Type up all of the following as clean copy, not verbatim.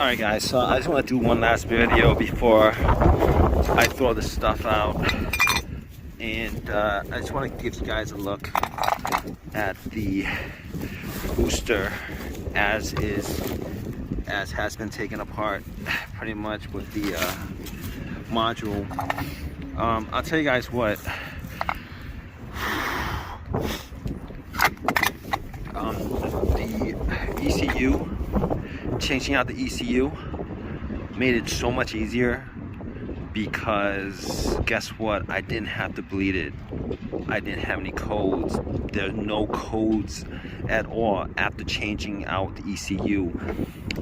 Alright guys, so I just want to do one last video before I throw this stuff out, and I just want to give you guys a look at the booster as has been taken apart pretty much with the module. I'll tell you guys what, the ECU, changing out the ECU made it so much easier, because guess what, I didn't have to bleed it. I didn't have any codes. There's no codes at all after changing out the ECU.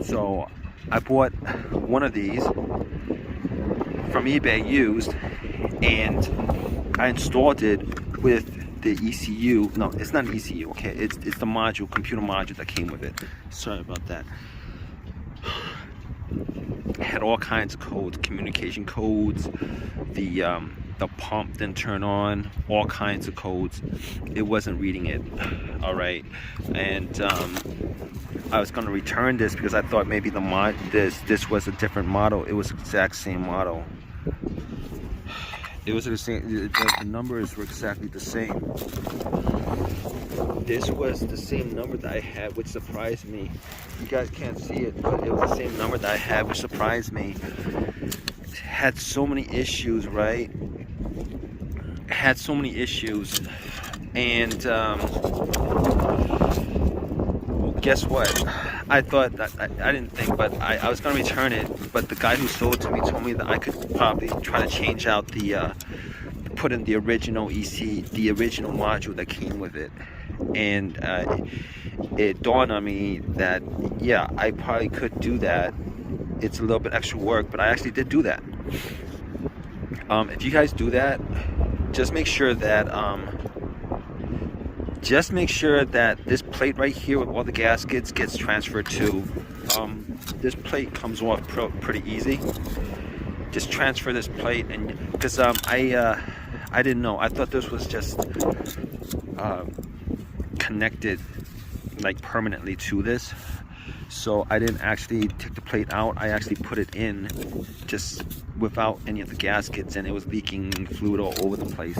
So I bought one of these from eBay used, and I installed it with the ECU. No, it's not an ECU, okay, it's the module, computer module that came with it. Sorry about that. It had all kinds of codes, communication codes, the pump didn't turn on, all kinds of codes. It wasn't reading it. All right, and I was going to return this because I thought maybe this was a different model. It was the exact same model. It was the same. The numbers were exactly the same. This was the same number that I had, which surprised me. You guys can't see it, but it was the same number that I had, which surprised me. It had so many issues, right? It had so many issues, and well, guess what? I thought that I didn't think, but I was gonna return it. But the guy who sold it to me told me that I could probably try to change out the put in the original the original module that came with it. And it dawned on me that, yeah, I probably could do that. It's a little bit extra work, but I actually did do that. If you guys do that, just make sure that this plate right here with all the gaskets gets transferred to. This plate comes off pretty easy. Just transfer this plate, and because I didn't know. I thought this was just connected like permanently to this, so I didn't actually take the plate out. I actually put it in just without any of the gaskets, and it was leaking fluid all over the place.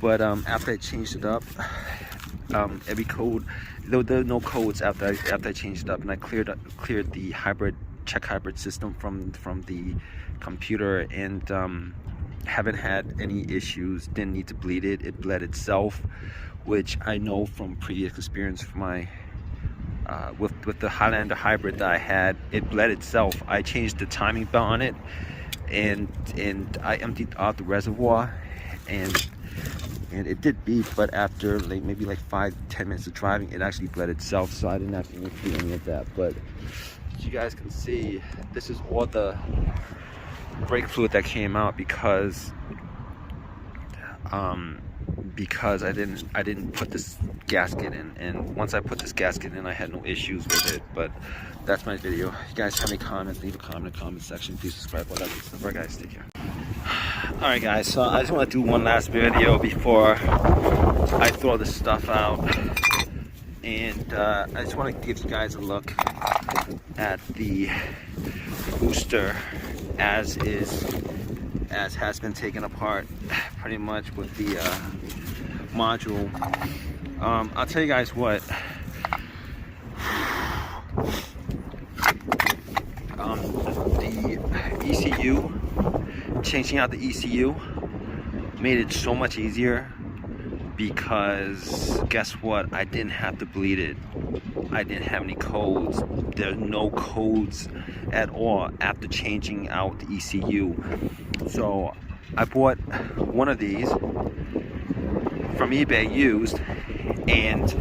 But after I changed it up, every code, there were no codes after I changed it up, and I cleared the check hybrid system from the computer, and haven't had any issues. Didn't need to bleed it. It bled itself, which I know from previous experience for my with the Highlander hybrid that I had. It bled itself. I changed the timing belt on it, and I emptied out the reservoir, and it did beep, but after maybe 5-10 minutes of driving, it actually bled itself, so I didn't have to do any of that. But as you guys can see, this is all the brake fluid that came out because I didn't put this gasket in, and once I put this gasket in, I had no issues with it. But that's my video. If you guys have any comments, leave a comment in the comment section. Please subscribe. All that good stuff. Alright guys, take care. Alright guys, so I just want to do one last video before I throw this stuff out, and I just want to give you guys a look at the booster as has been taken apart pretty much with the module. I'll tell you guys what, the ECU, changing out the ECU made it so much easier, because guess what, I didn't have to bleed it. I didn't have any codes. There's no codes at all after changing out the ECU. So I bought one of these from eBay used, and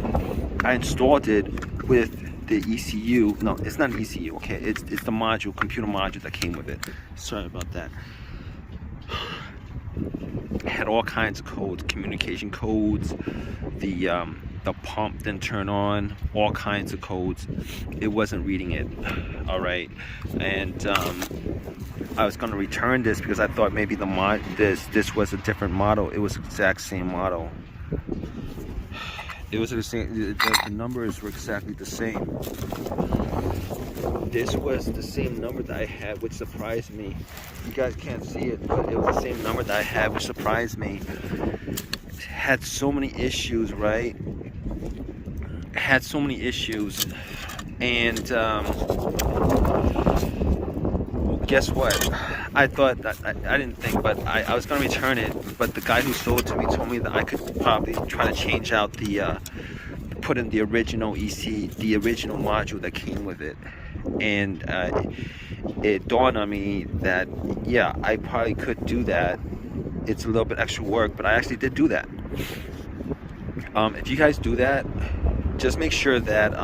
I installed it with the ECU. No, it's not an ECU, okay, it's the module, computer module that came with it. Sorry about that. It had all kinds of codes, communication codes, the pump didn't turn on, all kinds of codes. It wasn't reading it. All right, and I was going to return this because I thought maybe this was a different model. It was the exact same model. It was the same. The numbers were exactly the same. This was the same number that I had, which surprised me. You guys can't see it, but it was the same number that I had, which surprised me. Had so many issues, right? Had so many issues, and well, guess what? I thought that I didn't think, but I was gonna return it. But the guy who sold it to me told me that I could probably try to change out the put in the original the original module that came with it. And it dawned on me that, yeah, I probably could do that. It's a little bit extra work, but I actually did do that. If you guys do that, just make sure that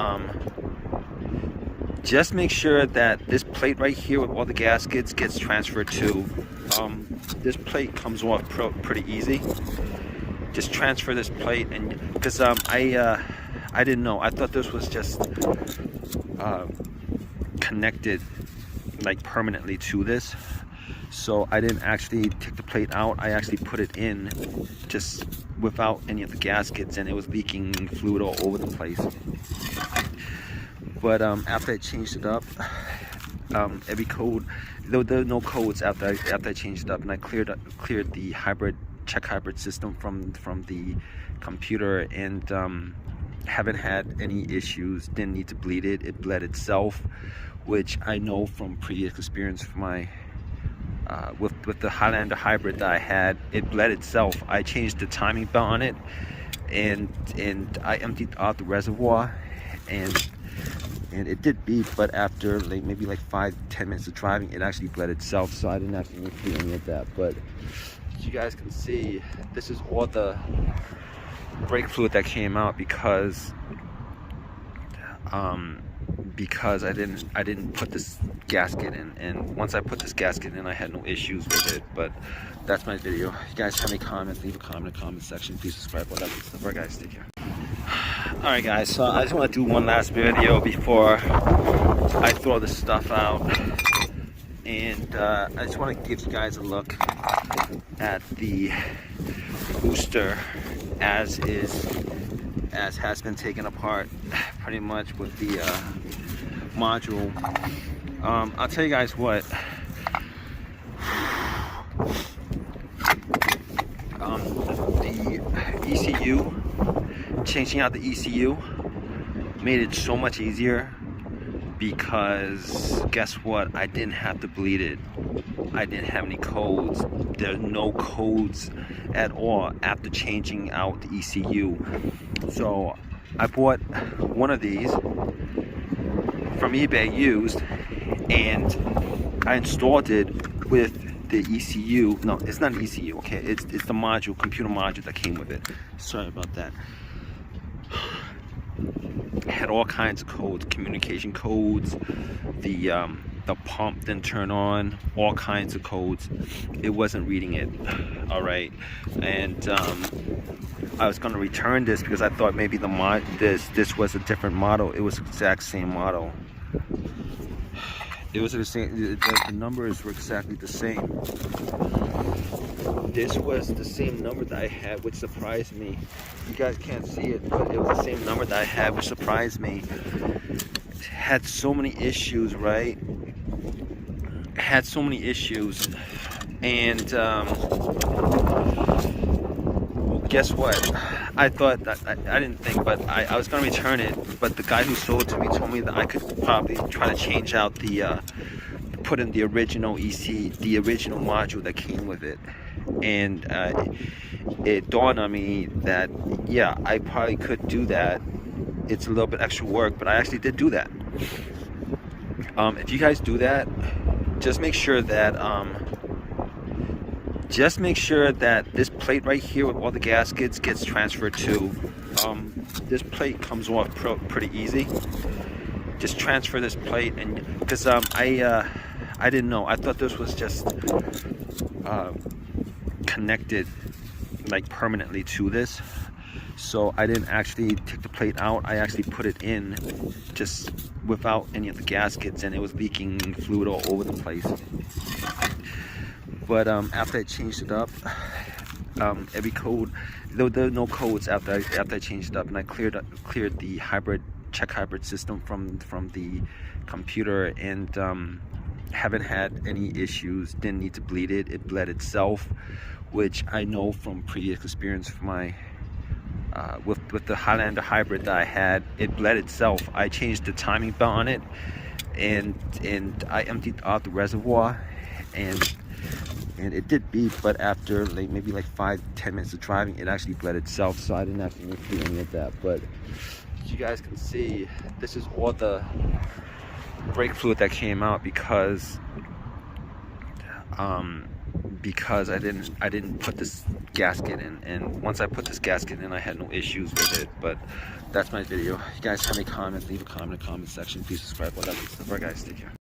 this plate right here with all the gaskets gets transferred to. This plate comes off pretty easy. Just transfer this plate, and because I didn't know. I thought this was just connected like permanently to this, so I didn't actually take the plate out. I actually put it in just without any of the gaskets, and it was leaking fluid all over the place. But after I changed it up, every code, there were no codes after I changed it up, and I cleared the check hybrid system from the computer, and haven't had any issues. Didn't need to bleed it. It bled itself, which I know from previous experience for my with the Highlander hybrid that I had. It bled itself. I changed the timing belt on it, and I emptied out the reservoir, and it did beep, but after like maybe like 5-10 minutes of driving, it actually bled itself, so I didn't have to do any of that. But as you guys can see, this is all the brake fluid that came out because I didn't put this gasket in, and once I put this gasket in, I had no issues with it. But that's my video. If you guys have any comments, leave a comment in the comment section. Please subscribe, all that good stuff. Alright guys, take care. Alright guys, so I just want to do one last video before I throw this stuff out, and I just want to give you guys a look at the booster as has been taken apart pretty much with the module. I'll tell you guys what, the ECU, changing out the ECU made it so much easier, because guess what, I didn't have to bleed it. I didn't have any codes. There's no codes at all after changing out the ECU. So I bought one of these from eBay used, and I installed it with the ECU. No, it's not an ECU, okay, it's the module, computer module that came with it. Sorry about that. It had all kinds of codes, communication codes, the pump didn't turn on, all kinds of codes. It wasn't reading it. All right, and I was going to return this because I thought maybe this was a different model. It was the exact same model. It was the same. The numbers were exactly the same. This was the same number that I had, which surprised me. You guys can't see it, but it was the same number that I had, which surprised me. Had so many issues, right? Had so many issues, and well, guess what? I thought that I didn't think, but I was gonna return it. But the guy who sold it to me told me that I could probably try to change out the put in the original the original module that came with it. And it dawned on me that, yeah, I probably could do that. It's a little bit extra work, but I actually did do that. If you guys do that, just make sure that this plate right here with all the gaskets gets transferred to. This plate comes off pretty easy. Just transfer this plate, and because I didn't know. I thought this was just connected like permanently to this, so I didn't actually take the plate out. I actually put it in just without any of the gaskets, and it was leaking fluid all over the place. But after I changed it up, every code, there were no codes after I changed it up, and I cleared the check hybrid system from the computer, and haven't had any issues. Didn't need to bleed it. It bled itself, which I know from previous experience for my with the Highlander hybrid that I had. It bled itself. I changed the timing belt on it, and I emptied out the reservoir, and it did beep, but after like maybe like 5-10 minutes of driving, it actually bled itself, so I didn't have to do any of that. But as you guys can see, this is all the brake fluid that came out because I didn't put this gasket in, and once I put this gasket in, I had no issues with it. But that's my video. If you guys have any comments, leave a comment in the comment section. Please subscribe. Well, that's it. Guys, take care.